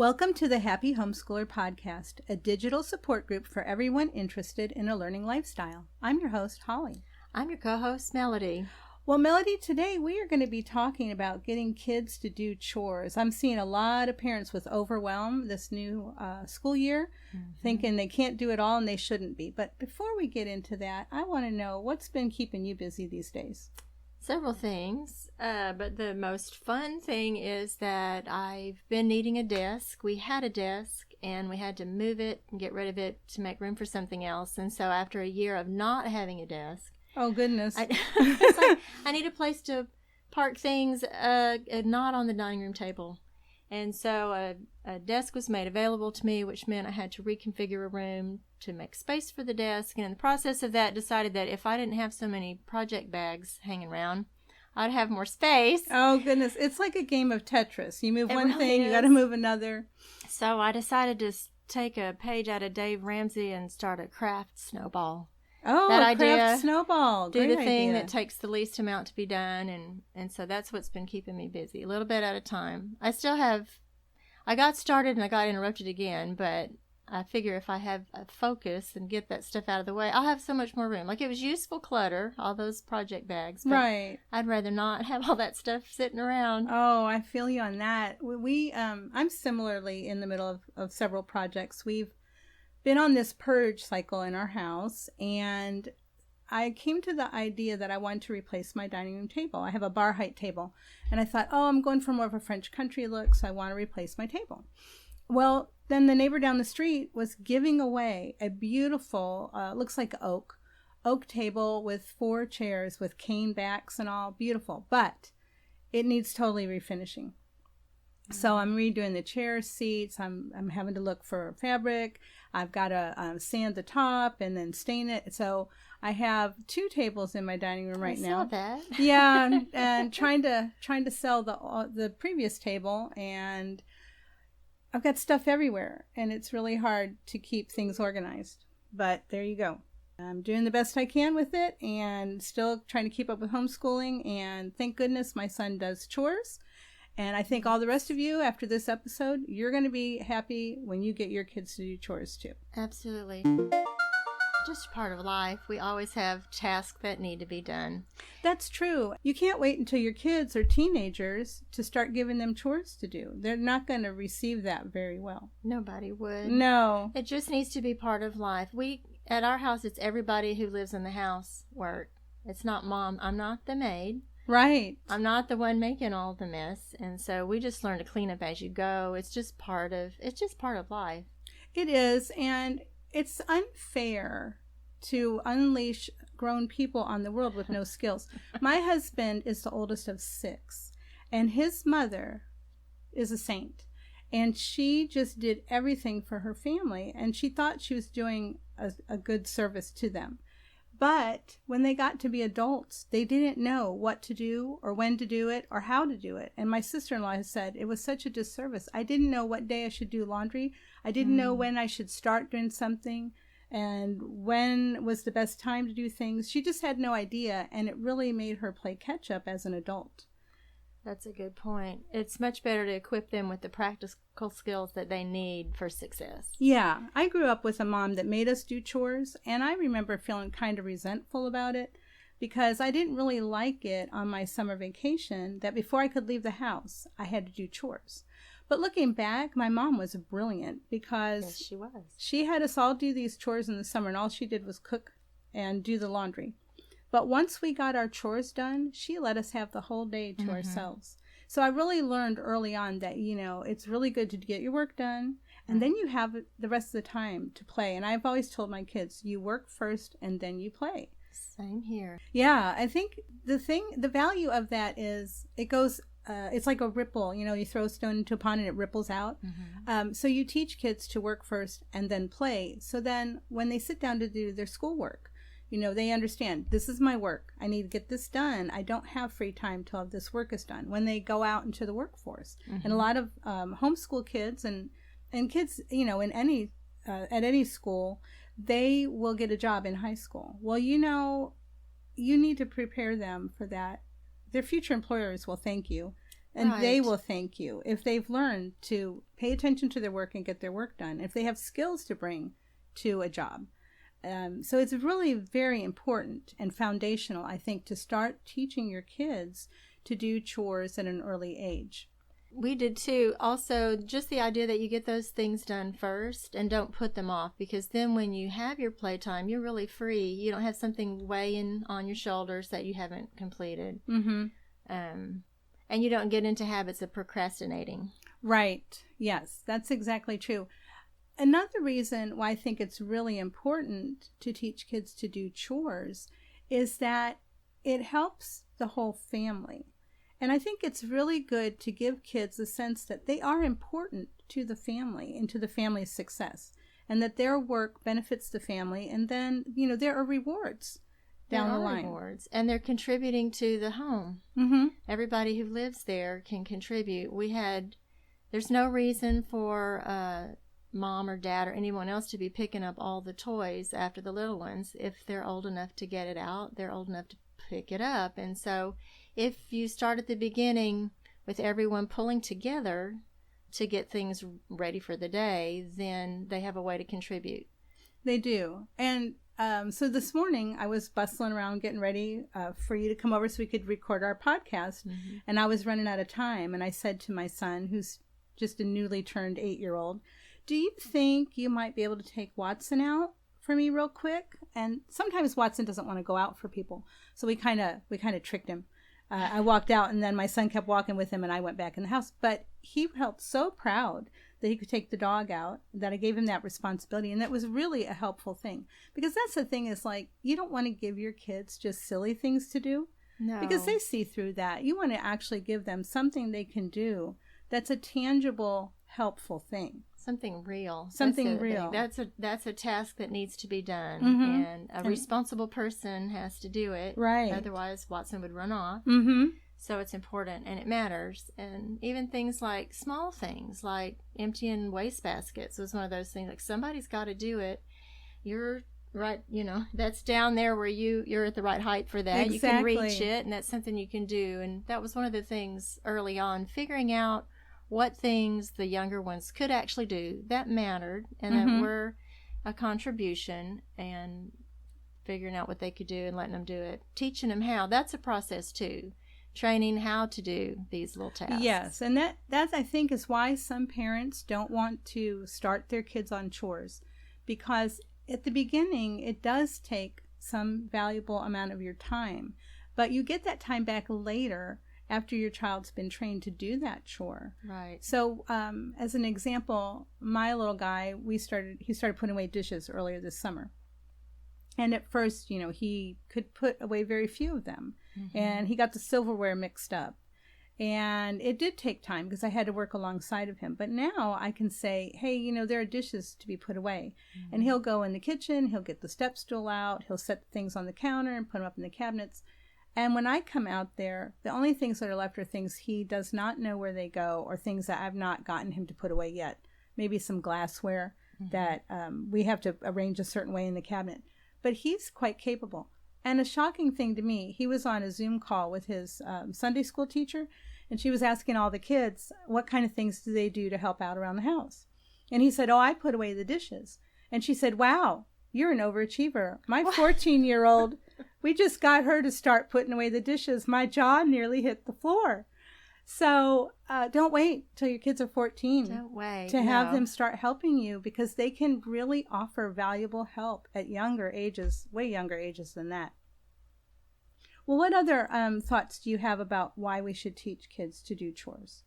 Welcome to the Happy Homeschooler Podcast, a digital support group for everyone interested in a learning lifestyle. I'm your host, Holly. I'm your co-host, Melody. Well, Melody, today we are going to be talking about getting kids to do chores. I'm seeing a lot of parents with overwhelm this new school year, thinking they can't do it all and they shouldn't be. But before we get into that, I want to know what's been keeping you busy these days. Several things, but the most fun thing is that I've been needing a desk. We had a desk and we had to move it and get rid of it to make room for something else. And so after a year of not having a desk, oh goodness, it's like I need a place to park things, not on the dining room table. And so a desk was made available to me, which meant I had to reconfigure a room to make space for the desk. And in the process of that, decided that if I didn't have so many project bags hanging around, I'd have more space. Oh, goodness. It's like a game of Tetris. You move one really thing, you got to move another. So I decided to take a page out of Dave Ramsey and start a craft snowball. Oh, that a idea, craft snowball. Do Great the thing idea. that takes the least amount to be done. And so that's what's been keeping me busy, a little bit at a time. I got started and I got interrupted again, but I figure if I have a focus and get that stuff out of the way, I'll have so much more room. Like, it was useful clutter, all those project bags, but right. I'd rather not have all that stuff sitting around. Oh, I feel you on that. I'm similarly in the middle of several projects. We've been on this purge cycle in our house, and I came to the idea that I wanted to replace my dining room table. I have a bar height table, and I thought, I'm going for more of a French country look, so I want to replace my table. Well, then the neighbor down the street was giving away a beautiful, looks like oak table with 4 chairs with cane backs and all, beautiful, but it needs totally refinishing. So I'm redoing the chair seats. I'm having to look for fabric. I've got to sand the top and then stain it. So I have 2 tables in my dining room right now. I saw that. Yeah, and trying to sell the previous table, and I've got stuff everywhere, and it's really hard to keep things organized. But there you go. I'm doing the best I can with it, and still trying to keep up with homeschooling. And thank goodness my son does chores. And I think all the rest of you, after this episode, you're going to be happy when you get your kids to do chores too. Absolutely. Just part of life. We always have tasks that need to be done. That's true. You can't wait until your kids are teenagers to start giving them chores to do. They're not going to receive that very well. Nobody would. No. It just needs to be part of life. At our house, it's everybody who lives in the house work. It's not mom. I'm not the maid. Right. I'm not the one making all the mess. And so we just learn to clean up as you go. It's just part of life. It is. And it's unfair to unleash grown people on the world with no skills. My husband is the oldest of 6, and his mother is a saint. And she just did everything for her family, and she thought she was doing a good service to them. But when they got to be adults, they didn't know what to do or when to do it or how to do it. And my sister-in-law has said it was such a disservice. I didn't know what day I should do laundry. I didn't know when I should start doing something and when was the best time to do things. She just had no idea, and it really made her play catch-up as an adult. That's a good point. It's much better to equip them with the practical skills that they need for success. Yeah, I grew up with a mom that made us do chores, and I remember feeling kind of resentful about it because I didn't really like it on my summer vacation that before I could leave the house, I had to do chores. But looking back, my mom was brilliant because yes, she was. She had us all do these chores in the summer, and all she did was cook and do the laundry. But once we got our chores done, she let us have the whole day to ourselves. So I really learned early on that, it's really good to get your work done, and then you have the rest of the time to play. And I've always told my kids, you work first and then you play. Same here. Yeah, I think the value of that is it goes, it's like a ripple. You throw a stone into a pond and it ripples out. So you teach kids to work first and then play. So then when they sit down to do their schoolwork, they understand, this is my work. I need to get this done. I don't have free time till this work is done. When they go out into the workforce. And a lot of homeschool kids and kids, in any at any school, they will get a job in high school. Well, you need to prepare them for that. Their future employers will thank you And they will thank you if they've learned to pay attention to their work and get their work done, if they have skills to bring to a job. So it's really very important and foundational, I think, to start teaching your kids to do chores at an early age. We did too. Also, just the idea that you get those things done first and don't put them off, because then when you have your playtime, you're really free. You don't have something weighing on your shoulders that you haven't completed. Mm-hmm. And you don't get into habits of procrastinating. Right. Yes, that's exactly true. Another reason why I think it's really important to teach kids to do chores is that it helps the whole family. And I think it's really good to give kids a sense that they are important to the family and to the family's success, and that their work benefits the family, and then, there are rewards down the line. Rewards, and they're contributing to the home. Mm-hmm. Everybody who lives there can contribute. There's no reason for mom or dad or anyone else to be picking up all the toys after the little ones. If they're old enough to get it out, they're old enough to pick it up. And so if you start at the beginning with everyone pulling together to get things ready for the day, then they have a way to contribute. They do. And so this morning I was bustling around getting ready for you to come over so we could record our podcast. Mm-hmm. And I was running out of time. And I said to my son, who's just a newly turned 8-year-old, do you think you might be able to take Watson out for me real quick? And sometimes Watson doesn't want to go out for people. So we kind of tricked him. I walked out, and then my son kept walking with him, and I went back in the house. But he felt so proud that he could take the dog out, that I gave him that responsibility. And that was really a helpful thing. Because that's the thing, is like, you don't want to give your kids just silly things to do. No. Because they see through that. You want to actually give them something they can do that's a tangible, helpful thing. Something real. Something real. That's a task that needs to be done, mm-hmm. and a responsible person has to do it. Right. Otherwise, Watson would run off. Mm-hmm. So it's important, and it matters. And even things like small things, like emptying waste baskets, was one of those things. Like, somebody's got to do it. You're right. That's down there where you're at the right height for that. Exactly. You can reach it, and that's something you can do. And that was one of the things early on, figuring out what things the younger ones could actually do that mattered and mm-hmm. that were a contribution, and figuring out what they could do and letting them do it. Teaching them how. That's a process too. Training how to do these little tasks. Yes, and that I think is why some parents don't want to start their kids on chores, because at the beginning it does take some valuable amount of your time, but you get that time back later after your child's been trained to do that chore. Right. So as an example, my little guy, he started putting away dishes earlier this summer. And at first, he could put away very few of them. Mm-hmm. And he got the silverware mixed up. And it did take time because I had to work alongside of him. But now I can say, hey, there are dishes to be put away. Mm-hmm. And he'll go in the kitchen, he'll get the step stool out, he'll set things on the counter and put them up in the cabinets. And when I come out there, the only things that are left are things he does not know where they go, or things that I've not gotten him to put away yet. Maybe some glassware mm-hmm. that we have to arrange a certain way in the cabinet. But he's quite capable. And a shocking thing to me, he was on a Zoom call with his Sunday school teacher, and she was asking all the kids, what kind of things do they do to help out around the house? And he said, I put away the dishes. And she said, wow, you're an overachiever. My 14-year-old, we just got her to start putting away the dishes. My jaw nearly hit the floor. So don't wait till your kids are 14. Don't wait. To have them start helping you, because they can really offer valuable help at younger ages, way younger ages than that. Well, what other thoughts do you have about why we should teach kids to do chores?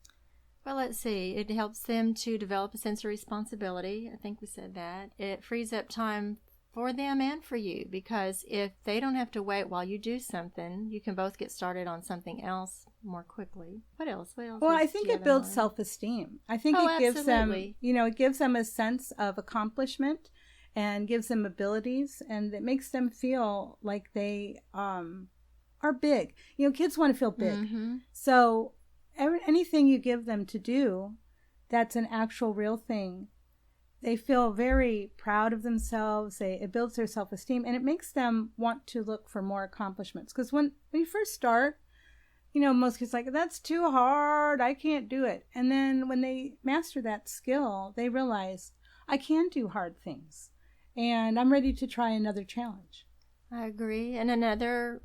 Well, let's see. It helps them to develop a sense of responsibility. I think we said that. It frees up time for them and for you, because if they don't have to wait while you do something, you can both get started on something else more quickly. What else? Well, I think it builds self-esteem. I think it gives absolutely. them, it gives them a sense of accomplishment and gives them abilities, and it makes them feel like they are big. Kids want to feel big. Mm-hmm. So anything you give them to do that's an actual real thing, they feel very proud of themselves. It builds their self-esteem, and it makes them want to look for more accomplishments. Because when you first start, most kids like, that's too hard. I can't do it. And then when they master that skill, they realize I can do hard things and I'm ready to try another challenge. I agree. And another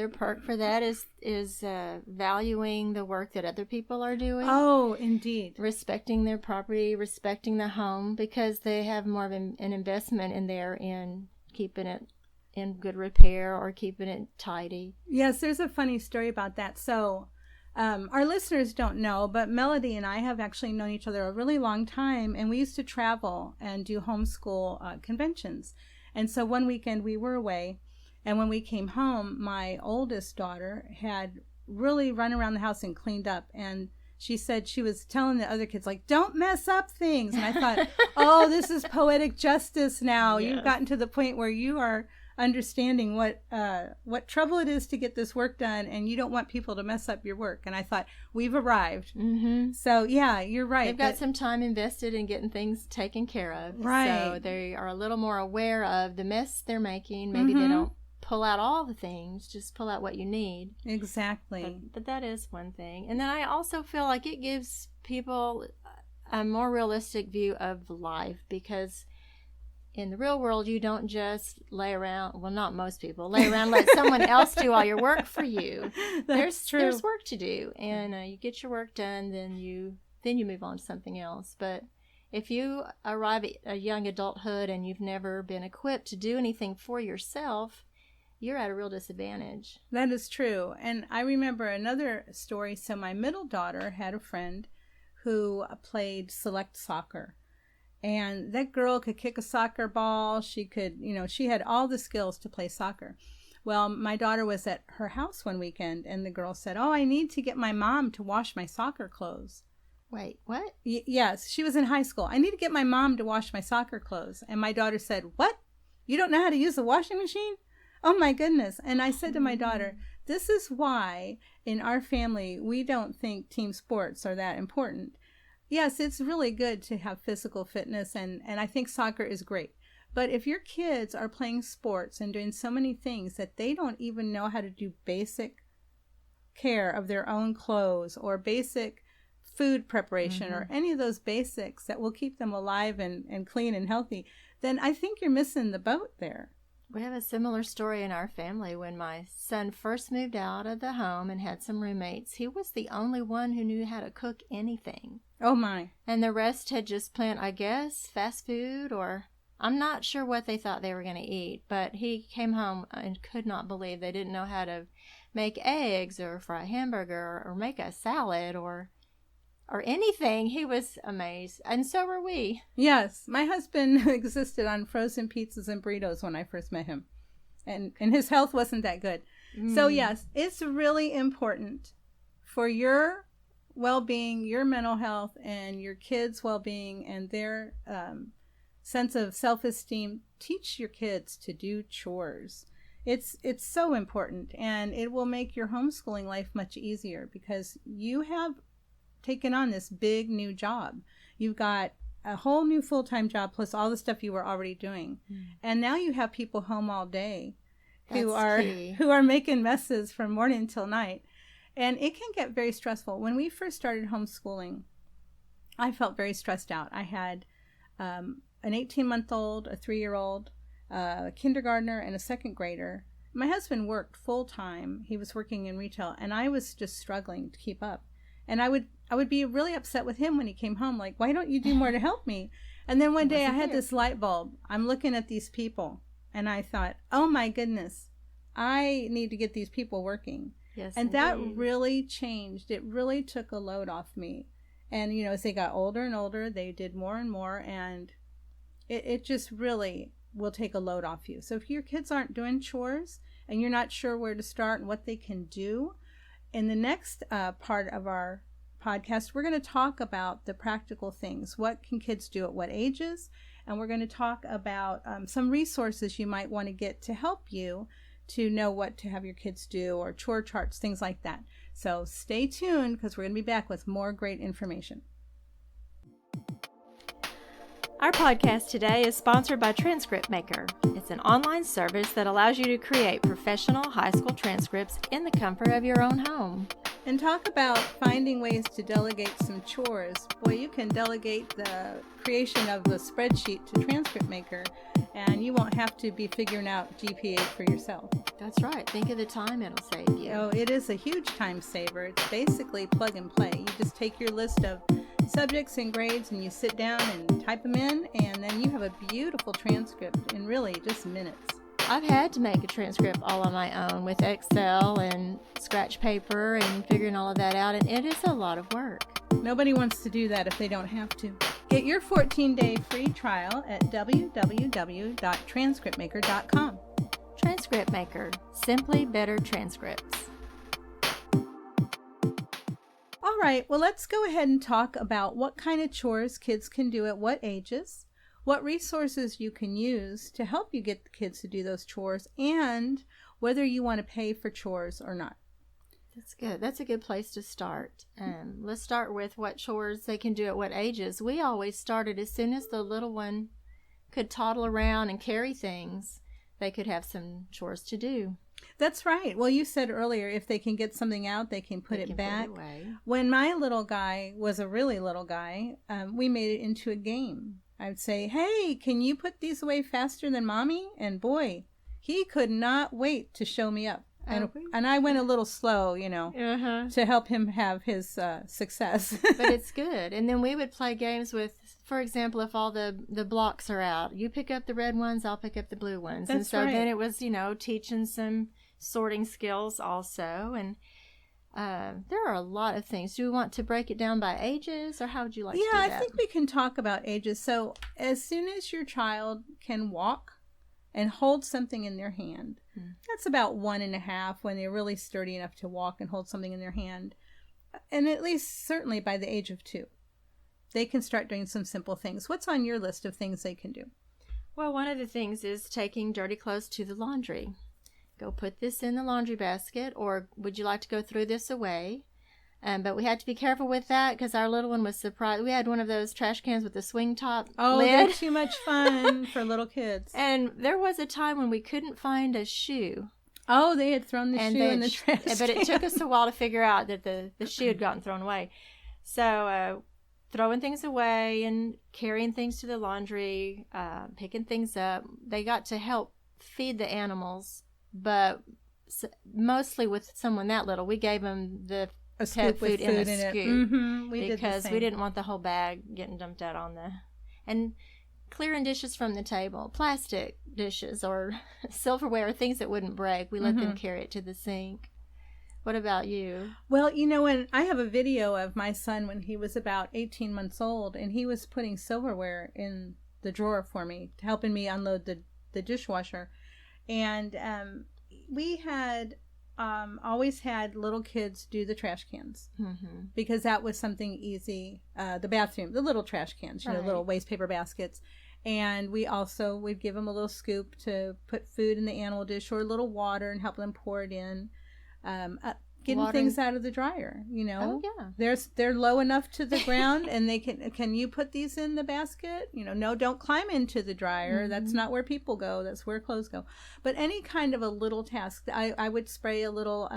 perk for that is valuing the work that other people are doing. Oh, indeed. Respecting their property, respecting the home, because they have more of an investment in there in keeping it in good repair or keeping it tidy. Yes, there's a funny story about that. So our listeners don't know, but Melody and I have actually known each other a really long time, and we used to travel and do homeschool conventions. And so one weekend we were away, and when we came home, my oldest daughter had really run around the house and cleaned up, and she said she was telling the other kids, like, don't mess up things. And I thought, oh, this is poetic justice now. Yes. You've gotten to the point where you are understanding what trouble it is to get this work done, and you don't want people to mess up your work. And I thought, we've arrived. Mm-hmm. So yeah, you're right. They've got some time invested in getting things taken care of. Right. So they are a little more aware of the mess they're making. Maybe they don't pull out all the things, just pull out what you need. Exactly. But that is one thing. And then I also feel like it gives people a more realistic view of life, because in the real world, you don't just lay around. Well, not most people lay around and let someone else do all your work for you. There's work to do, and you get your work done, then you move on to something else. But if you arrive at a young adulthood and you've never been equipped to do anything for yourself, you're at a real disadvantage. That is true. And I remember another story. So my middle daughter had a friend who played select soccer. And that girl could kick a soccer ball. She could, she had all the skills to play soccer. Well, my daughter was at her house one weekend, and the girl said, oh, I need to get my mom to wash my soccer clothes. Wait, what? Yes, she was in high school. I need to get my mom to wash my soccer clothes. And my daughter said, what? You don't know how to use a washing machine? Oh, my goodness. And I said to my daughter, this is why in our family we don't think team sports are that important. Yes, it's really good to have physical fitness, and I think soccer is great. But if your kids are playing sports and doing so many things that they don't even know how to do basic care of their own clothes or basic food preparation or any of those basics that will keep them alive and clean and healthy, then I think you're missing the boat there. We have a similar story in our family. When my son first moved out of the home and had some roommates, he was the only one who knew how to cook anything. Oh, my. And the rest had just planned, I guess, fast food, or I'm not sure what they thought they were going to eat. But he came home and could not believe they didn't know how to make eggs or fry a hamburger or make a salad or anything. He was amazed, and so were we. Yes, my husband existed on frozen pizzas and burritos when I first met him, and his health wasn't that good. So yes, it's really important for your well-being, your mental health, and your kids' well-being and their sense of self-esteem. Teach your kids to do chores. It's so important, and it will make your homeschooling life much easier, because you have taken on this big new job. You've got a whole new full-time job plus all the stuff you were already doing. And now you have people home all day who are making messes from morning till night. And it can get very stressful. When we first started homeschooling, I felt very stressed out. I had an 18-month-old, a 3-year-old, a kindergartner, and a second grader. My husband worked full-time. He was working in retail, and I was just struggling to keep up. And I would be really upset with him when he came home, like, why don't you do more to help me? And then one day I had this light bulb. I'm looking at these people, and I thought, oh my goodness, I need to get these people working. Yes, and that really changed. It really took a load off me. And, as they got older and older, they did more and more, and it just really will take a load off you. So if your kids aren't doing chores and you're not sure where to start and what they can do, in the next part of our podcast, we're going to talk about the practical things. What can kids do at what ages? And we're going to talk about some resources you might want to get to help you to know what to have your kids do, or chore charts, things like that. So stay tuned, because we're going to be back with more great information. Our podcast today is sponsored by Transcript Maker. It's an online service that allows you to create professional high school transcripts in the comfort of your own home. And talk about finding ways to delegate some chores. Boy, you can delegate the creation of the spreadsheet to Transcript Maker, and you won't have to be figuring out GPA for yourself. That's right. Think of the time it'll save you. Oh, it is a huge time saver. It's basically plug and play. You just take your list of subjects and grades and you sit down and type them in, and then you have a beautiful transcript in really just minutes. I've had to make a transcript all on my own with Excel and scratch paper and figuring all of that out, and it is a lot of work. Nobody wants to do that if they don't have to. Get your 14-day free trial at www.transcriptmaker.com. Transcript Maker. Simply better transcripts. All right, well, let's go ahead and talk about what kind of chores kids can do at what ages, what resources you can use to help you get the kids to do those chores, and whether you want to pay for chores or not. That's good. That's a good place to start. Let's start with what chores they can do at what ages. We always started as soon as the little one could toddle around and carry things, they could have some chores to do. That's right. Well, you said earlier, if they can get something out, they can put it back. When my little guy was a really little guy, we made it into a game. I would say, hey, can you put these away faster than Mommy? And boy, he could not wait to show me up. And I went a little slow, to help him have his success. But it's good. And then we would play games with, for example, if all the blocks are out, you pick up the red ones, I'll pick up the blue ones. That's and so right. Then it was, teaching some sorting skills also. And there are a lot of things. Do we want to break it down by ages, or how would you like to do that? Yeah, I think we can talk about ages. So as soon as your child can walk and hold something in their hand, that's about 1.5 when they're really sturdy enough to walk and hold something in their hand. And at least certainly by the age of 2, they can start doing some simple things. What's on your list of things they can do? Well, one of the things is taking dirty clothes to the laundry. Go put this in the laundry basket, or would you like to go throw this away? But we had to be careful with that because our little one was surprised. We had one of those trash cans with the swing top lid. Oh, they're too much fun for little kids. And there was a time when we couldn't find a shoe. Oh, they had thrown the shoe in the trash can. But it took us a while to figure out that the shoe had gotten thrown away. So throwing things away and carrying things to the laundry, picking things up. They got to help feed the animals, but mostly with someone that little, we gave them the pet food in a scoop Mm-hmm. because we didn't want the whole bag getting dumped out on and clearing dishes from the table, plastic dishes or silverware, things that wouldn't break. We let them carry it to the sink. What about you? Well, when I have a video of my son when he was about 18 months old, and he was putting silverware in the drawer for me, helping me unload the dishwasher. And we had always had little kids do the trash cans because that was something easy. The bathroom, the little trash cans, right. Little waste paper baskets. And we'd give them a little scoop to put food in the animal dish or a little water and help them pour it in. Getting things out of the dryer, Oh, yeah. They're low enough to the ground, and they can you put these in the basket? No, don't climb into the dryer. That's not where people go. That's where clothes go. But any kind of a little task. I would spray a little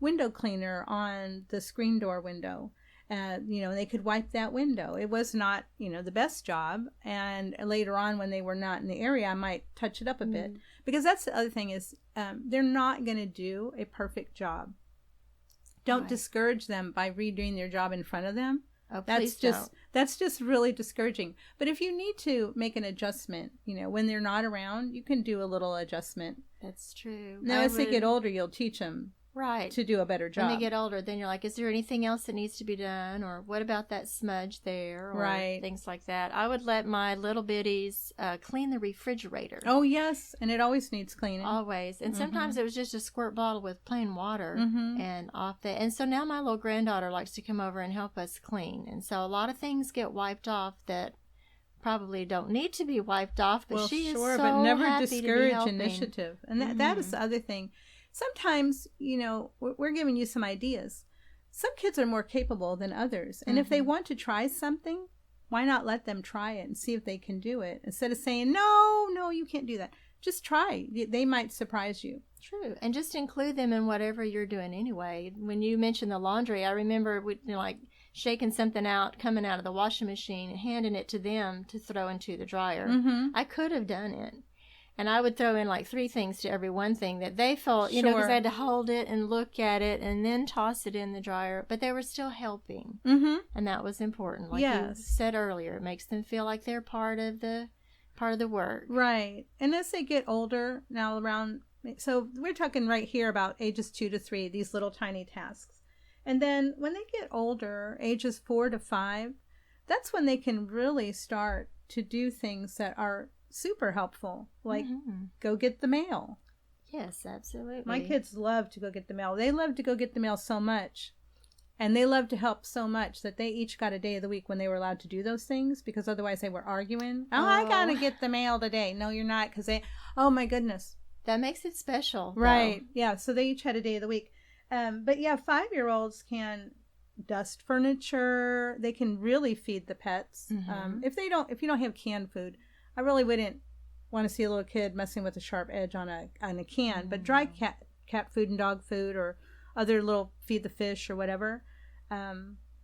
window cleaner on the screen door window. They could wipe that window. It was not, the best job. And later on, when they were not in the area, I might touch it up a bit. Because that's the other thing is they're not going to do a perfect job. Don't discourage them by redoing their job in front of them. Oh, that's just really discouraging. But if you need to make an adjustment, when they're not around, you can do a little adjustment. That's true. Now, as they get older, you'll teach them. Right. To do a better job. When they get older, then you're like, is there anything else that needs to be done? Or what about that smudge there? Or things like that. I would let my little bitties clean the refrigerator. Oh, yes. And it always needs cleaning. Always. And sometimes it was just a squirt bottle with plain water and off that. And so now my little granddaughter likes to come over and help us clean. And so a lot of things get wiped off that probably don't need to be wiped off. But she is so but never happy discourage to be initiative. And that is the other thing. Sometimes, we're giving you some ideas. Some kids are more capable than others. And if they want to try something, why not let them try it and see if they can do it? Instead of saying, no, you can't do that. just try. They might surprise you. True. And just include them in whatever you're doing anyway. When you mentioned the laundry, I remember shaking something out, coming out of the washing machine, and handing it to them to throw into the dryer. Mm-hmm. I could have done it. And I would throw in like 3 things to every one thing that they felt, because I had to hold it and look at it and then toss it in the dryer. But they were still helping. Mm-hmm. And that was important. Like you said earlier, it makes them feel like they're part of the work. Right. And as they get older, now around, so we're talking right here about ages 2 to 3, these little tiny tasks. And then when they get older, ages 4 to 5, that's when they can really start to do things that are super helpful, like go get the mail. Yes, absolutely. My kids love to go get the mail. They love to go get the mail so much, and they love to help so much that they each got a day of the week when they were allowed to do those things, because otherwise they were arguing. Oh, I gotta get the mail today. No, you're not, because oh my goodness. That makes it special. Right. Though. Yeah, so they each had a day of the week. But yeah, 5-year-olds can dust furniture. They can really feed the pets. Mm-hmm. If you don't have canned food, I really wouldn't want to see a little kid messing with a sharp edge on a can. But dry cat food and dog food, or other little feed the fish or whatever,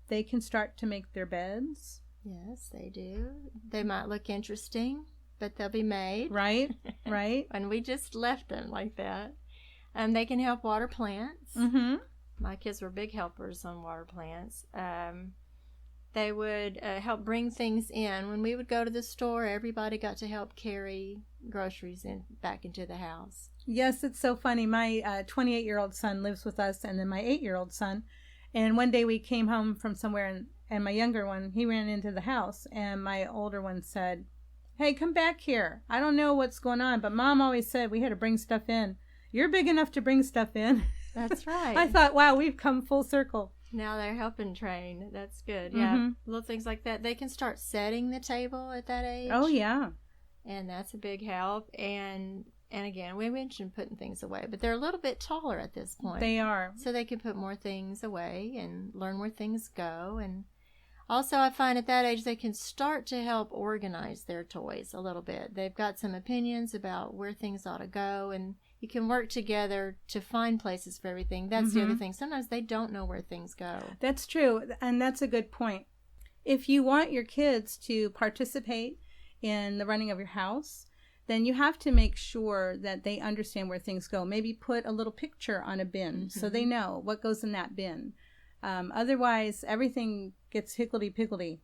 they can start to make their beds. Yes, they do. They might look interesting, but they'll be made. Right. And we just left them like that. They can help water plants. Mm-hmm. My kids were big helpers on water plants. They would help bring things in. When we would go to the store, everybody got to help carry groceries back into the house. Yes, it's so funny. My 28-year-old son lives with us, and then my 8-year-old son. And one day we came home from somewhere, and my younger one, he ran into the house, and my older one said, "Hey, come back here. I don't know what's going on, but Mom always said we had to bring stuff in. You're big enough to bring stuff in." That's right. I thought, wow, we've come full circle. Now they're helping train. That's good. Yeah. Mm-hmm. Little things like that. They can start setting the table at that age. Oh, yeah. And that's a big help. And again, we mentioned putting things away, but they're a little bit taller at this point. They are. So they can put more things away and learn where things go. And also, I find at that age, they can start to help organize their toys a little bit. They've got some opinions about where things ought to go, and you can work together to find places for everything. That's the other thing. Sometimes they don't know where things go. That's true, and that's a good point. If you want your kids to participate in the running of your house, then you have to make sure that they understand where things go. Maybe put a little picture on a bin so they know what goes in that bin. Otherwise, everything gets higgledy-piggledy.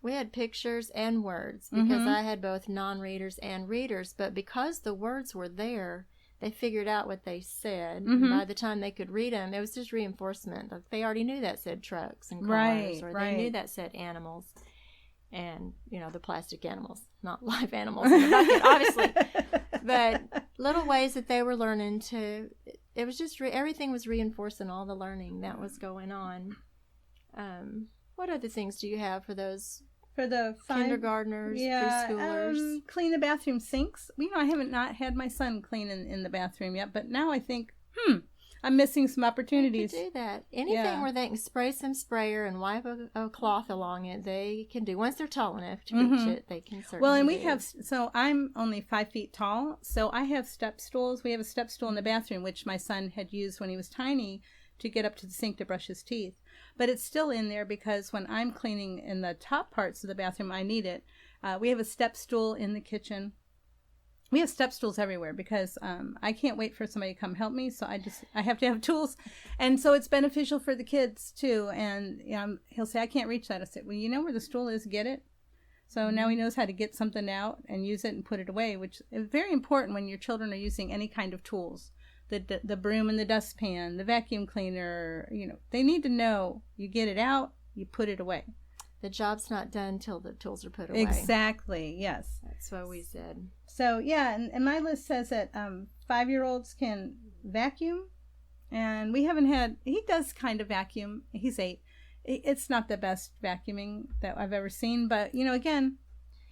We had pictures and words because I had both non-readers and readers, but because the words were there, they figured out what they said. By the time they could read them, it was just reinforcement. Like they already knew that said trucks and cars, or they knew that said animals. And, the plastic animals, not live animals in the bucket, obviously. But little ways that they were learning it was just, everything was reinforcing all the learning that was going on. What other things do you have for those? For the kindergartners, preschoolers? Clean the bathroom sinks. I haven't not had my son clean in the bathroom yet, but now I think, I'm missing some opportunities. They can do that. Anything where they can spray some sprayer and wipe a cloth along it, they can do. Once they're tall enough to reach it, they can certainly. Well, and we have, so I'm only 5 feet tall, so I have step stools. We have a step stool in the bathroom, which my son had used when he was tiny to get up to the sink to brush his teeth. But it's still in there because when I'm cleaning in the top parts of the bathroom, I need it. We have a step stool in the kitchen. We have step stools everywhere because I can't wait for somebody to come help me. So I have to have tools. And so it's beneficial for the kids too. And he'll say, I can't reach that. I said, well, you know where the stool is, get it. So now he knows how to get something out and use it and put it away, which is very important when your children are using any kind of tools. The broom and the dustpan, the vacuum cleaner, they need to know you get it out, you put it away. The job's not done till the tools are put away. Exactly, yes. That's what we said. So, yeah, and my list says that 5-year-olds can vacuum, and we haven't had, he does kind of vacuum. He's 8. It's not the best vacuuming that I've ever seen, but, again,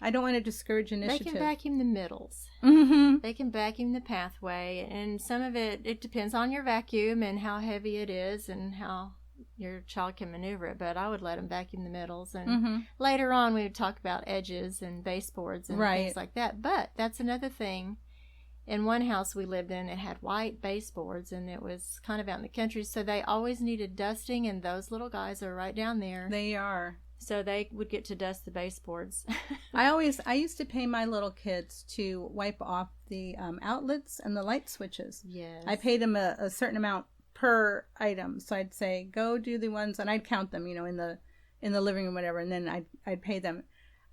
I don't want to discourage initiative. They can vacuum the middles. They can vacuum the pathway, and some of it depends on your vacuum and how heavy it is and how your child can maneuver it, but I would let them vacuum the middles. And later on, we would talk about edges and baseboards and things like that. But that's another thing. in one house we lived in, it had white baseboards, and it was kind of out in the country, so they always needed dusting, and those little guys are right down there. They are. So they would get to dust the baseboards. I used to pay my little kids to wipe off the outlets and the light switches. Yes. I paid them a certain amount per item. So I'd say, go do the ones, and I'd count them, in the living room, whatever, and then I'd pay them.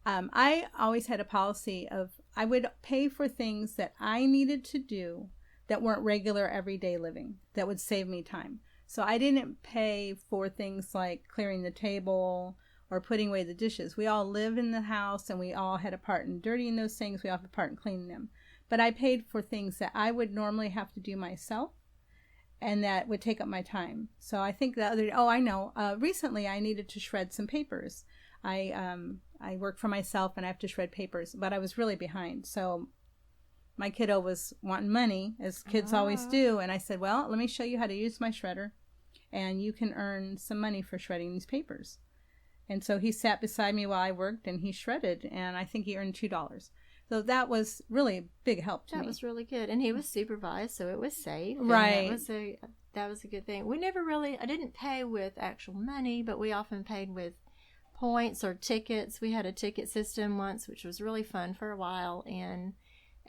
I always had a policy of I would pay for things that I needed to do that weren't regular everyday living, that would save me time. So I didn't pay for things like clearing the table or putting away the dishes. We all live in the house, and we all had a part in dirtying those things. We all have a part in cleaning them. But I paid for things that I would normally have to do myself, and that would take up my time. So I think recently I needed to shred some papers. I work for myself, and I have to shred papers, but I was really behind. So my kiddo was wanting money, as kids always do, and I said, well, let me show you how to use my shredder, and you can earn some money for shredding these papers. And so he sat beside me while I worked, and he shredded, and I think he earned $2. So that was really a big help to me. That was really good. And he was supervised, so it was safe. Right. That was a good thing. I didn't pay with actual money, but we often paid with points or tickets. We had a ticket system once, which was really fun for a while, and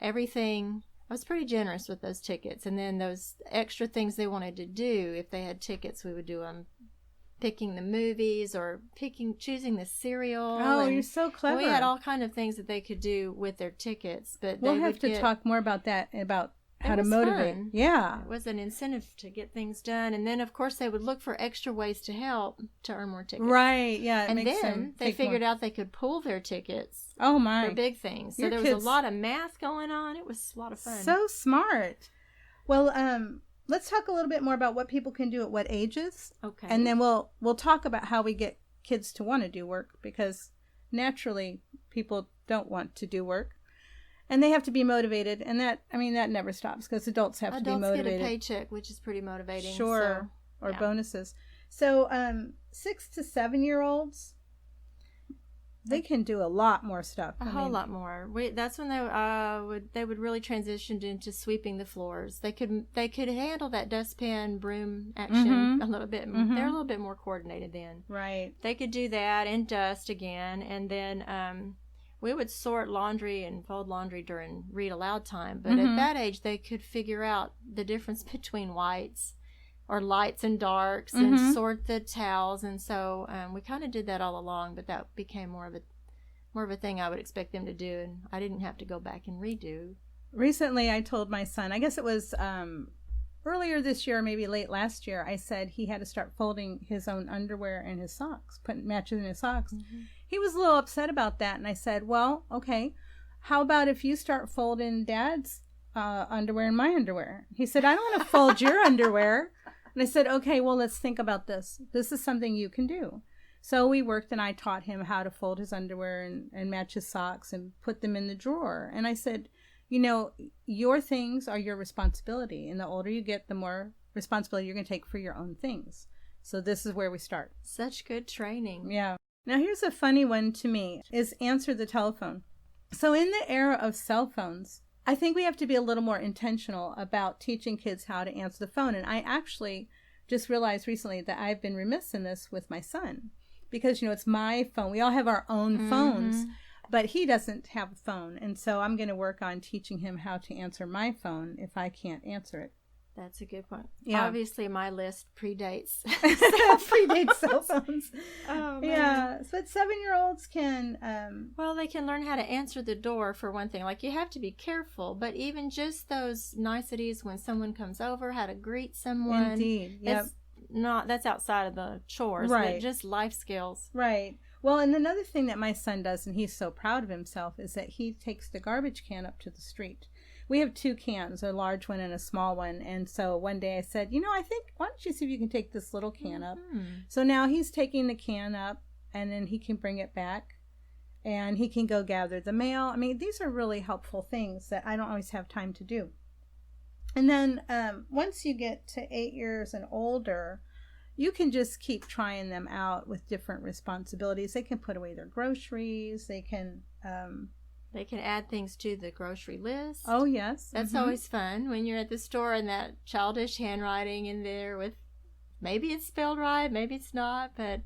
everything, I was pretty generous with those tickets. And then those extra things they wanted to do, if they had tickets, we would do them. Picking the movies or choosing the cereal. Oh, you're so clever. We had all kind of things that they could do with their tickets, but we'll have to talk more about that, about how to motivate. Fun. Yeah. It was an incentive to get things done, and then of course they would look for extra ways to help to earn more tickets. Right. Yeah. And then they figured out they could pool their tickets. Oh my. For big things. So there was a lot of math going on. It was a lot of fun. So smart. Well, let's talk a little bit more about what people can do at what ages. Okay. And then we'll talk about how we get kids to want to do work, because naturally people don't want to do work, and they have to be motivated, and that never stops, because adults have to be motivated. Adults get a paycheck, which is pretty motivating. Sure. So, or bonuses. So 6 to 7-year-olds, they can do a lot more stuff. A whole lot more. That's when they would really transition into sweeping the floors. They could handle that dustpan broom action a little bit. Mm-hmm. They're a little bit more coordinated then. Right. They could do that and dust again, and then we would sort laundry and fold laundry during read aloud time. But at that age, they could figure out the difference between whites or lights and darks, and sort the towels. And so we kind of did that all along, but that became more of a thing I would expect them to do, and I didn't have to go back and redo. Recently, I told my son, I guess it was earlier this year, maybe late last year, I said he had to start folding his own underwear and his socks, putting matches in his socks. He was a little upset about that, and I said, well, okay, how about if you start folding Dad's underwear and my underwear? He said, I don't want to fold your underwear. And I said, okay, well, let's think about this. This is something you can do. So we worked, and I taught him how to fold his underwear and match his socks and put them in the drawer. And I said, your things are your responsibility. And the older you get, the more responsibility you're going to take for your own things. So this is where we start. Such good training. Yeah. Now, here's a funny one to me, is answer the telephone. So in the era of cell phones, I think we have to be a little more intentional about teaching kids how to answer the phone. And I actually just realized recently that I've been remiss in this with my son, because, it's my phone. We all have our own phones, but he doesn't have a phone. And so I'm going to work on teaching him how to answer my phone if I can't answer it. That's a good point. Yeah. Obviously, my list predates cell phones. Oh, man. Yeah. But 7-year-olds can... they can learn how to answer the door, for one thing. Like, you have to be careful, but even just those niceties when someone comes over, how to greet someone. Indeed. Yep. That's outside of the chores, right. But just life skills. Right. Well, and another thing that my son does, and he's so proud of himself, is that he takes the garbage can up to the street. We have 2 cans, a large one and a small one. And so one day I said, I think, why don't you see if you can take this little can up? So now he's taking the can up, and then he can bring it back, and he can go gather the mail. I mean, these are really helpful things that I don't always have time to do. And then once you get to 8 years and older, you can just keep trying them out with different responsibilities. They can put away their groceries. They can... They can add things to the grocery list. Oh, yes. That's always fun when you're at the store and that childish handwriting in there with maybe it's spelled right, maybe it's not, but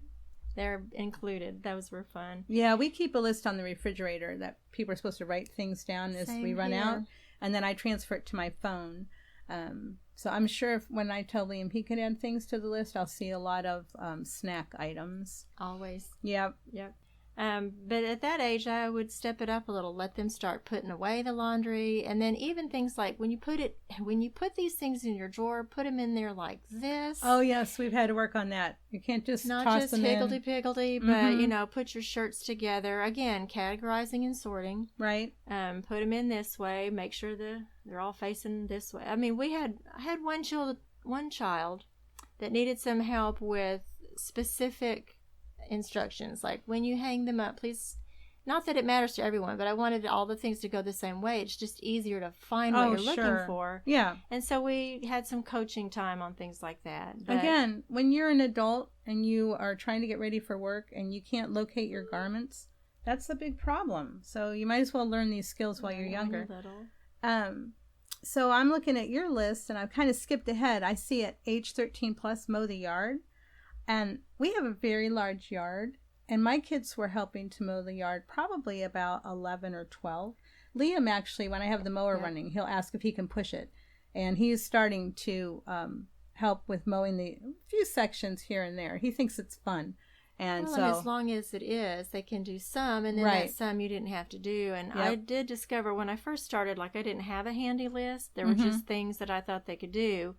they're included. Those were fun. Yeah, we keep a list on the refrigerator that people are supposed to write things down as we run out, and then I transfer it to my phone. So I'm sure when I tell Liam he can add things to the list, I'll see a lot of snack items. Always. Yep. But at that age, I would step it up a little, let them start putting away the laundry, and then even things like when you put these things in your drawer, put them in there like this. Oh yes, we've had to work on that. You can't just not toss just them higgledy-piggledy, but put your shirts together again, categorizing and sorting. Right. Put them in this way. Make sure they're all facing this way. I mean, I had one child that needed some help with specific instructions, like when you hang them up, please, not that it matters to everyone, but I wanted all the things to go the same way. It's just easier to find what you're looking for. Yeah. And so we had some coaching time on things like that. But again, when you're an adult and you are trying to get ready for work and you can't locate your garments, that's a big problem. So you might as well learn these skills while you're younger. So I'm looking at your list and I've kind of skipped ahead. I see at age 13 plus, mow the yard. And we have a very large yard, and my kids were helping to mow the yard probably about 11 or 12. Liam actually, when I have the mower running, he'll ask if he can push it. And he's starting to help with mowing the few sections here and there. He thinks it's fun. And and as long as it is, they can do some, and then that some you didn't have to do. And I did discover when I first started, like I didn't have a handy list. There were just things that I thought they could do.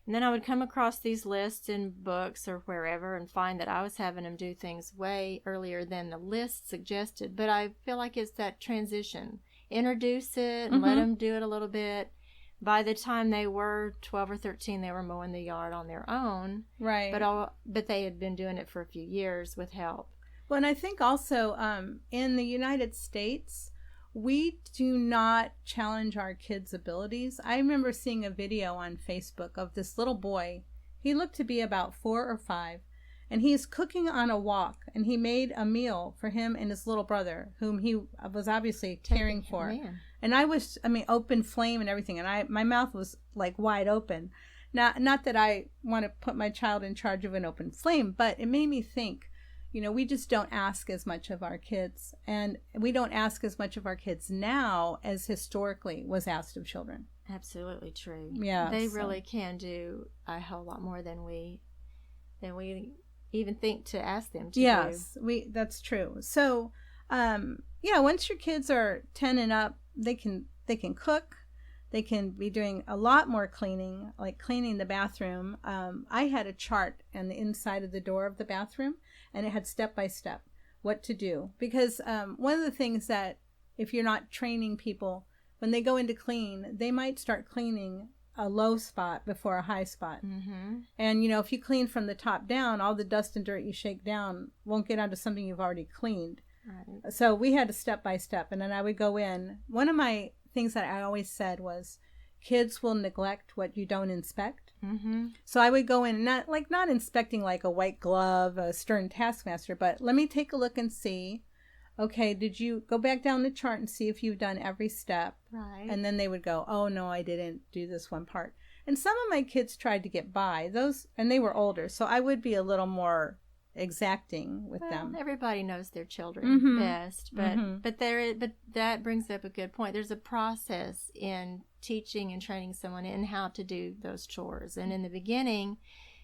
And then I would come across these lists in books or wherever and find that I was having them do things way earlier than the list suggested. But I feel like it's that transition. Introduce it and let them do it a little bit. By the time they were 12 or 13, they were mowing the yard on their own. Right. But they had been doing it for a few years with help. Well, and I think also in the United States, we do not challenge our kids' abilities. I remember seeing a video on Facebook of this little boy. He looked to be about 4 or 5, and he's cooking on a wok, and he made a meal for him and his little brother, whom he was obviously caring for. Man. And open flame and everything, and my mouth was like wide open. Not that I want to put my child in charge of an open flame, but it made me think, we just don't ask as much of our kids, and we don't ask as much of our kids now as historically was asked of children. Absolutely true. Yeah. They really can do a whole lot more than we even think to ask them to do. Yes, that's true. So, once your kids are 10 and up, they can cook. They can be doing a lot more cleaning, like cleaning the bathroom. I had a chart on the inside of the door of the bathroom, and it had step-by-step what to do. Because one of the things that, if you're not training people, when they go in to clean, they might start cleaning a low spot before a high spot. Mm-hmm. And, if you clean from the top down, all the dust and dirt you shake down won't get onto something you've already cleaned. Right. So we had a step-by-step, and then I would go in. One of my things that I always said was, kids will neglect what you don't inspect. Mm-hmm. So I would go in, not inspecting like a white glove, a stern taskmaster, but let me take a look and see, okay, did you go back down the chart and see if you've done every step? Right. And then they would go, oh no, I didn't do this one part. And some of my kids tried to get by those, and they were older, so I would be a little more exacting with them. Everybody knows their children best, but that brings up a good point. There's a process in teaching and training someone in how to do those chores, and in the beginning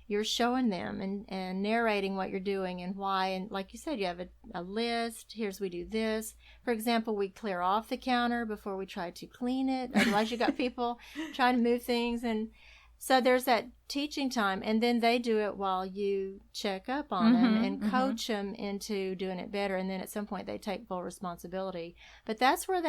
you're showing them and narrating what you're doing and why, and like you said, you have a list. We do this. For example, we clear off the counter before we try to clean it, otherwise you got people trying to move things, and so there's that teaching time, and then they do it while you check up on them and coach them into doing it better, and then at some point they take full responsibility. But that's where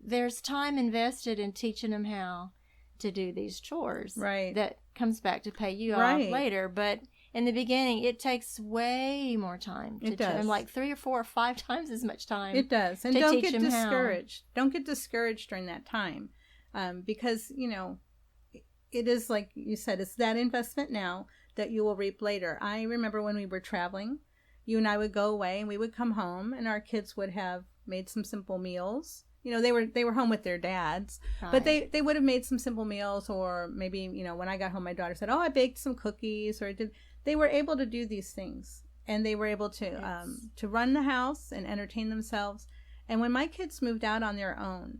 there's time invested in teaching them how to do these chores. Right. That comes back to pay you off later, but in the beginning it takes way more time. It does. Like 3 or 4 or 5 times as much time. It does. And don't get discouraged. Don't get discouraged during that time, because, it is, like you said, it's that investment now that you will reap later. I remember when we were traveling, you and I would go away and we would come home and our kids would have made some simple meals. You know, they were home with their dads, Right. but they would have made some simple meals, or maybe, you know, when I got home, my daughter said, "Oh, I baked some cookies," or I did. They were able to do these things, and they were able to run the house and entertain themselves. And when my kids moved out on their own,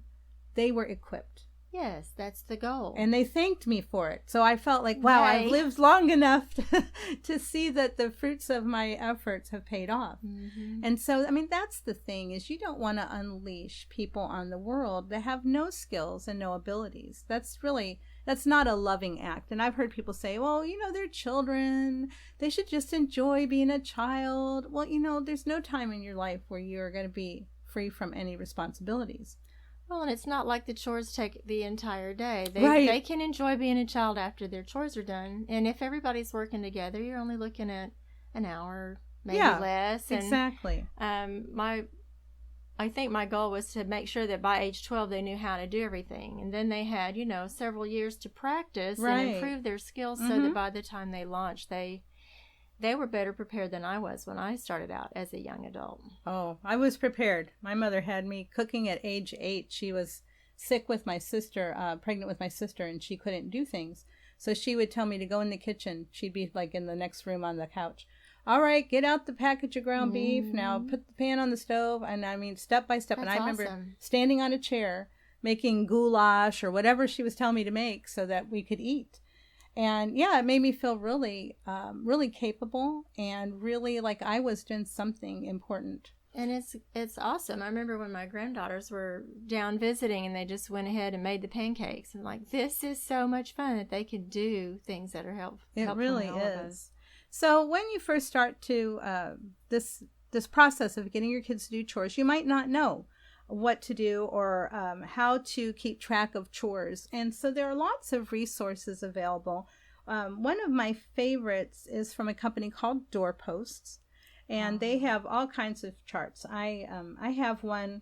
they were equipped. Yes, that's the goal. And they thanked me for it. So I felt like, wow, I've lived long enough to see that the fruits of my efforts have paid off. Mm-hmm. And so, I mean, that's the thing, is you don't want to unleash people on the world that have no skills and no abilities. That's not a loving act. And I've heard people say, well, you know, they're children. They should just enjoy being a child. Well, you know, there's no time in your life where you're going to be free from any responsibilities. Well, and it's not like the chores take the entire day. Right. They can enjoy being a child after their chores are done. And if everybody's working together, you're only looking at an hour, maybe less. And, exactly. I think my goal was to make sure that by age 12 they knew how to do everything. And then they had, you know, several years to practice and improve their skills so that by the time they launched, they were better prepared than I was when I started out as a young adult. Oh, I was prepared. My mother had me cooking at age 8. She was sick with my sister, pregnant with my sister, and she couldn't do things. So she would tell me to go in the kitchen. She'd be like in the next room on the couch. All right, get out the package of ground beef. Now put the pan on the stove. And I mean, step by step. That's and I remember awesome. standing on a chair making goulash or whatever she was telling me to make so that we could eat. And yeah, it made me feel really, really capable and really like I was doing something important. And it's awesome. I remember when my granddaughters were down visiting and they just went ahead and made the pancakes. And like, this is so much fun that they could do things that are helpful. It really all of us. is. So when you first start to this process of getting your kids to do chores, you might not know what to do or how to keep track of chores. And so there are lots of resources available. One of my favorites is from a company called Doorposts, and they have all kinds of charts. I have one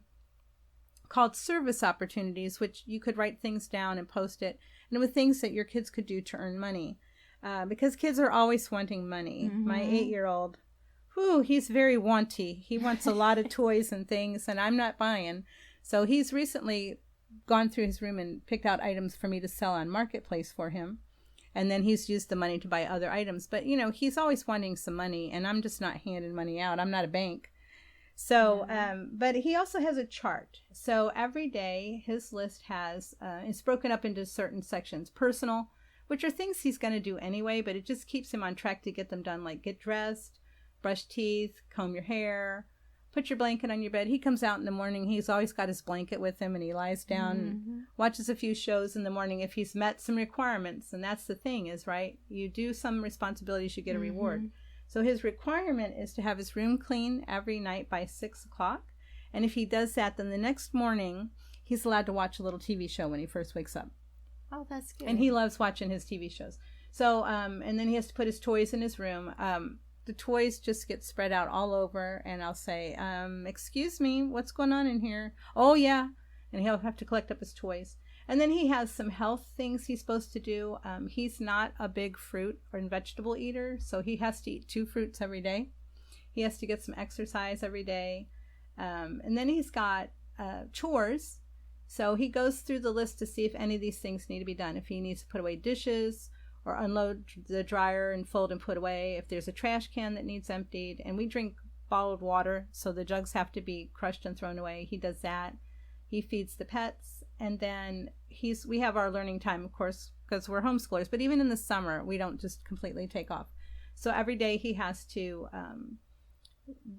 called Service Opportunities, which you could write things down and post it, and with things that your kids could do to earn money. Because kids are always wanting money. Mm-hmm. My 8-year-old, he's very wanty. He wants a lot of toys and things, and I'm not buying. So he's recently gone through his room and picked out items for me to sell on Marketplace for him. And then he's used the money to buy other items. But, you know, he's always wanting some money, and I'm just not handing money out. I'm not a bank. So, but he also has a chart. So every day his list has, it's broken up into certain sections. Personal, which are things he's going to do anyway, but it just keeps him on track to get them done, like get dressed, brush teeth, comb your hair, put your blanket on your bed. He comes out in the morning. He's always got his blanket with him, and he lies down and watches a few shows in the morning if he's met some requirements. And that's the thing is, right, you do some responsibilities, you get a reward. So his requirement is to have his room clean every night by 6 o'clock. And if he does that, then the next morning, he's allowed to watch a little TV show when he first wakes up. Oh, that's good. And he loves watching his TV shows. So, and then he has to put his toys in his room. The toys just get spread out all over, and I'll say, excuse me, what's going on in here? Oh, yeah. And he'll have to collect up his toys. And then he has some health things he's supposed to do. He's not a big fruit or vegetable eater, so he has to eat 2 fruits every day. He has to get some exercise every day. And then he's got chores. So he goes through the list to see if any of these things need to be done. If he needs to put away dishes or unload the dryer and fold and put away. If there's a trash can that needs emptied. And we drink bottled water, so the jugs have to be crushed and thrown away. He does that. He feeds the pets. And then we have our learning time, of course, because we're homeschoolers. But even in the summer, we don't just completely take off. So every day he has to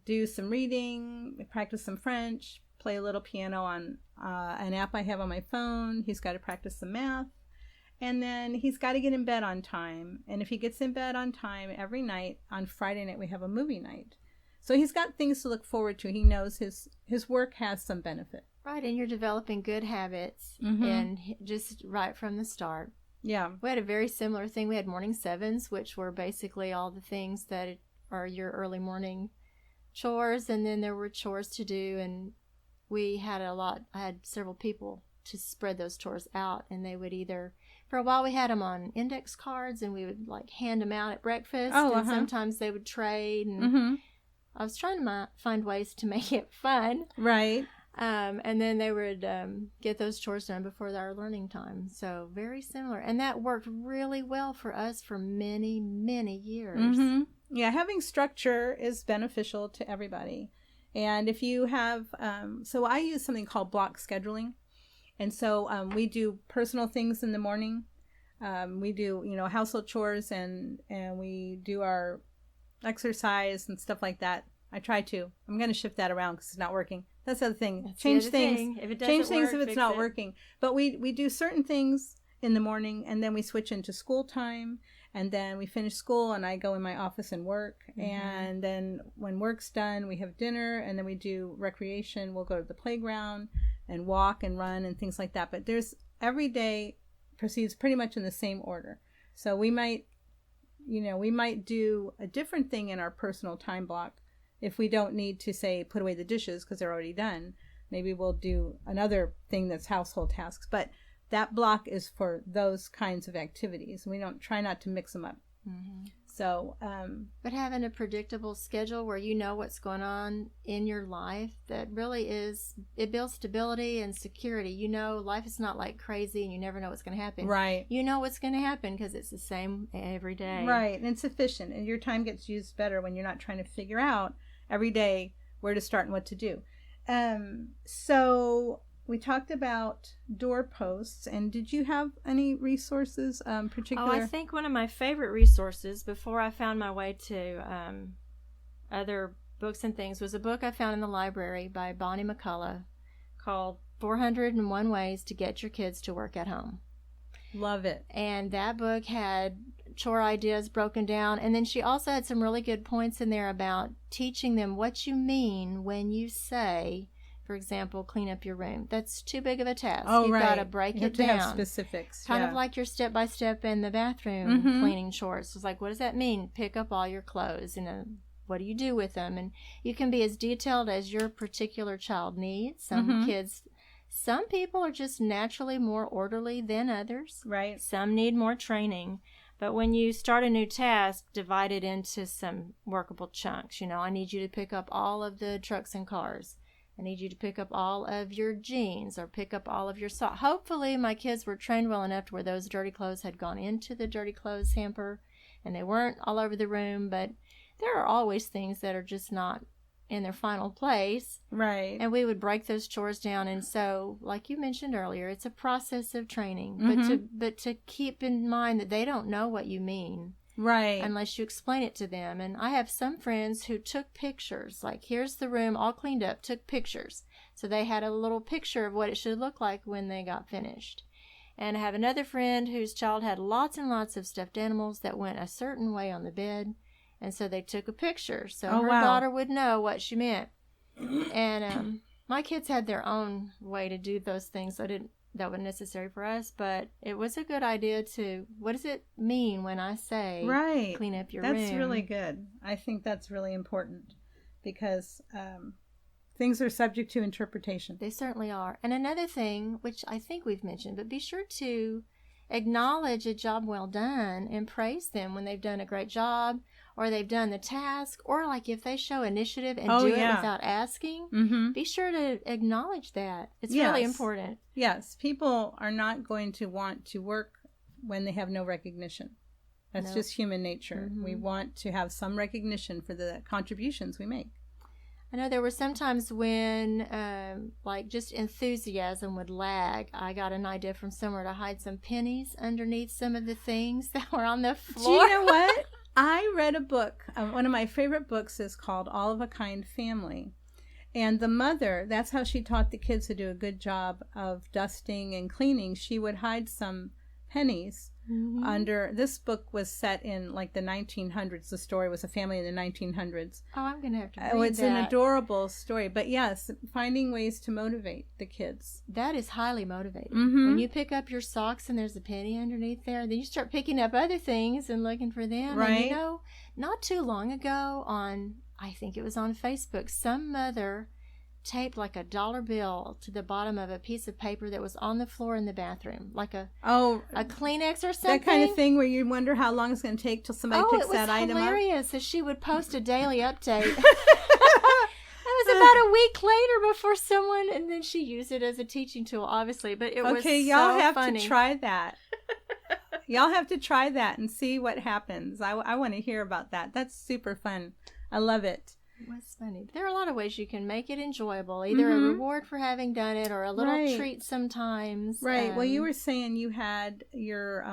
do some reading, practice some French, play a little piano on an app I have on my phone. He's got to practice some math. And then he's got to get in bed on time. And if he gets in bed on time every night, on Friday night we have a movie night. So he's got things to look forward to. He knows his work has some benefit. Right, and you're developing good habits and just right from the start. Yeah. We had a very similar thing. We had morning sevens, which were basically all the things that are your early morning chores, and then there were chores to do, and we had I had several people to spread those chores out, and they would either, for a while we had them on index cards, and we would like hand them out at breakfast, and sometimes they would trade, and I was trying to find ways to make it fun. Right. And then they would get those chores done before our learning time. So very similar. And that worked really well for us for many, many years. Mm-hmm. Yeah, having structure is beneficial to everybody. And if you have, so I use something called block scheduling. And so we do personal things in the morning. We do, household chores and we do our exercise and stuff like that. I try to. I'm going to shift that around because it's not working. That's the other thing. That's change the other things. thing. If it change doesn't things work, if it's not working. But we do certain things in the morning, and then we switch into school time, and then we finish school, and I go in my office and work. Mm-hmm. And then when work's done, we have dinner, and then we do recreation. We'll go to the playground and walk and run and things like that. But there's every day proceeds pretty much in the same order. So we might do a different thing in our personal time block. If we don't need to, say, put away the dishes because they're already done, maybe we'll do another thing that's household tasks. But that block is for those kinds of activities. We don't try not to mix them up. Mm-hmm. So, but having a predictable schedule where you know what's going on in your life, that really it builds stability and security. Life is not like crazy and you never know what's going to happen. Right. You know what's going to happen because it's the same every day. Right. And it's efficient. And your time gets used better when you're not trying to figure out every day where to start and what to do. So we talked about doorposts, and did you have any resources particular? Oh, I think one of my favorite resources before I found my way to other books and things was a book I found in the library by Bonnie McCullough called 401 Ways to Get Your Kids to Work at Home. Love it. And that book had chore ideas broken down, and then she also had some really good points in there about teaching them what you mean when you say, for example, clean up your room. That's too big of a task. You've got to break it down. Have specifics. Kind of like your step-by-step in the bathroom cleaning chores. It's like, what does that mean? Pick up all your clothes. What do you do with them? And you can be as detailed as your particular child needs. Some people are just naturally more orderly than others. Right. Some need more training. But when you start a new task, divide it into some workable chunks. I need you to pick up all of the trucks and cars. I need you to pick up all of your jeans or pick up all of your socks. Hopefully my kids were trained well enough to where those dirty clothes had gone into the dirty clothes hamper and they weren't all over the room. But there are always things that are just not in their final place. Right. And we would break those chores down. And so, like you mentioned earlier, it's a process of training. But to keep in mind that they don't know what you mean. Right. Unless you explain it to them. And I have some friends who took pictures. Like, here's the room all cleaned up, took pictures. So they had a little picture of what it should look like when they got finished. And I have another friend whose child had lots and lots of stuffed animals that went a certain way on the bed. And so they took a picture so her daughter would know what she meant. And my kids had their own way to do those things. So that wasn't necessary for us, but it was a good idea to, what does it mean when I say clean up your room? That's really good. I think that's really important because things are subject to interpretation. They certainly are. And another thing, which I think we've mentioned, but be sure to acknowledge a job well done and praise them when they've done a great job or they've done the task, or like if they show initiative and do it without asking, be sure to acknowledge that. It's really important. Yes, people are not going to want to work when they have no recognition. That's just human nature. We want to have some recognition for the contributions we make. I know there were some times when, just enthusiasm would lag. I got an idea from somewhere to hide some pennies underneath some of the things that were on the floor. Do you know what? I read a book. One of my favorite books is called All of a Kind Family. And the mother, that's how she taught the kids to do a good job of dusting and cleaning. She would hide some pennies under. This book was set in like the 1900s. The story was a family in the 1900s. Oh, I'm going to have to read that. It's an adorable story. But yes, finding ways to motivate the kids. That is highly motivating. When you pick up your socks and there's a penny underneath there, then you start picking up other things and looking for them. Right. And not too long ago I think it was on Facebook, some mother taped like a $1 bill to the bottom of a piece of paper that was on the floor in the bathroom, like a Kleenex or something. That kind of thing where you wonder how long it's going to take till somebody picks that item up. Oh, it was hilarious. So she would post a daily update. It was about a a week later before someone, and then she used it as a teaching tool, obviously. But it was okay, y'all have funny. to try that. Y'all have to try that and see what happens. I want to hear about that. That's super fun. I love it. It was funny. There are a lot of ways you can make it enjoyable. Either a reward for having done it or a little treat sometimes. Right. Well, you were saying you had your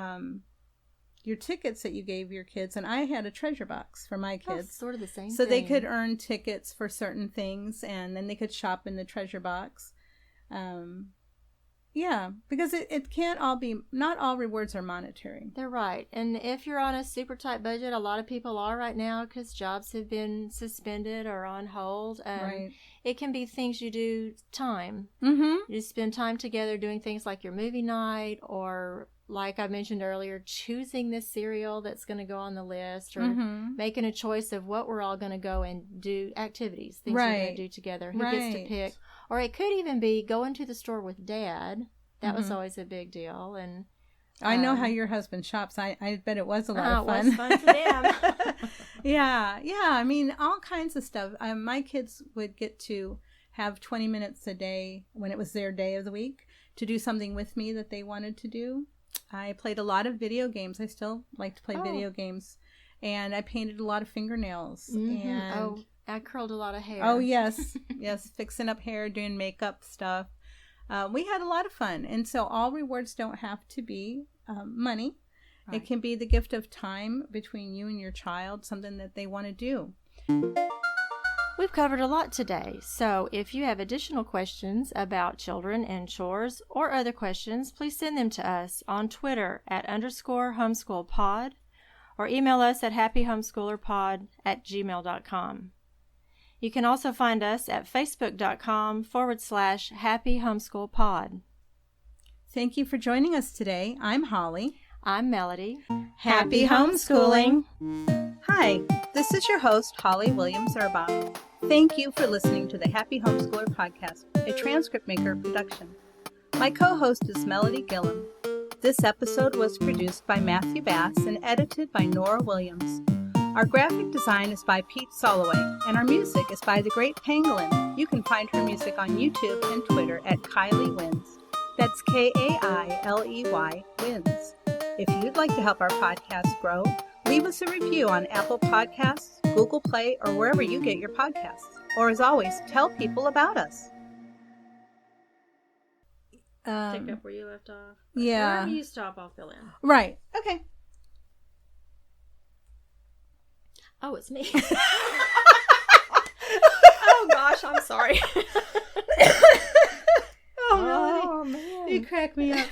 tickets that you gave your kids, and I had a treasure box for my kids. Sort of the same so thing. They could earn tickets for certain things, and then they could shop in the treasure box. Yeah, because it can't all be, not all rewards are monetary. They're right. And if you're on a super tight budget, a lot of people are right now because jobs have been suspended or on hold. Right. It can be things you do time. Mm-hmm. You spend time together doing things like your movie night, or like I mentioned earlier, choosing this cereal that's going to go on the list, or making a choice of what we're all going to go and do, activities, things we're going to do together, who gets to pick. Or it could even be going to the store with Dad. That was always a big deal. And I know how your husband shops. I bet it was a lot of fun. It was fun for them. Yeah. I mean, all kinds of stuff. My kids would get to have 20 minutes a day when it was their day of the week to do something with me that they wanted to do. I played a lot of video games. I still like to play video games. And I painted a lot of fingernails. And I curled a lot of hair. Oh, yes. Yes, fixing up hair, doing makeup stuff. We had a lot of fun. And so all rewards don't have to be money. Right. It can be the gift of time between you and your child, something that they want to do. We've covered a lot today, so if you have additional questions about children and chores or other questions, please send them to us on Twitter at _homeschoolpod or email us at happyhomeschoolerpod@gmail.com. You can also find us at facebook.com/happyhomeschoolpod. Thank you for joining us today. I'm Holly. I'm Melody. Happy homeschooling. Hi, this is your host, Holly Williams Urbach. Thank you for listening to the Happy Homeschooler Podcast, a Transcript Maker Production. My co-host is Melody Gillum. This episode was produced by Matthew Bass and edited by Norah Williams. Our graphic design is by Pete Soloway, and our music is by the Great Pangolin. You can find her music on YouTube and Twitter at Kylie Wins. That's Kailey Wins. If you'd like to help our podcast grow, leave us a review on Apple Podcasts, Google Play, or wherever you get your podcasts. Or as always, tell people about us. Pick up where you left off. Yeah. Wherever you stop, I'll fill in. Right. Okay. Oh, it's me. Oh, gosh, I'm sorry. Oh, man. You crack me up.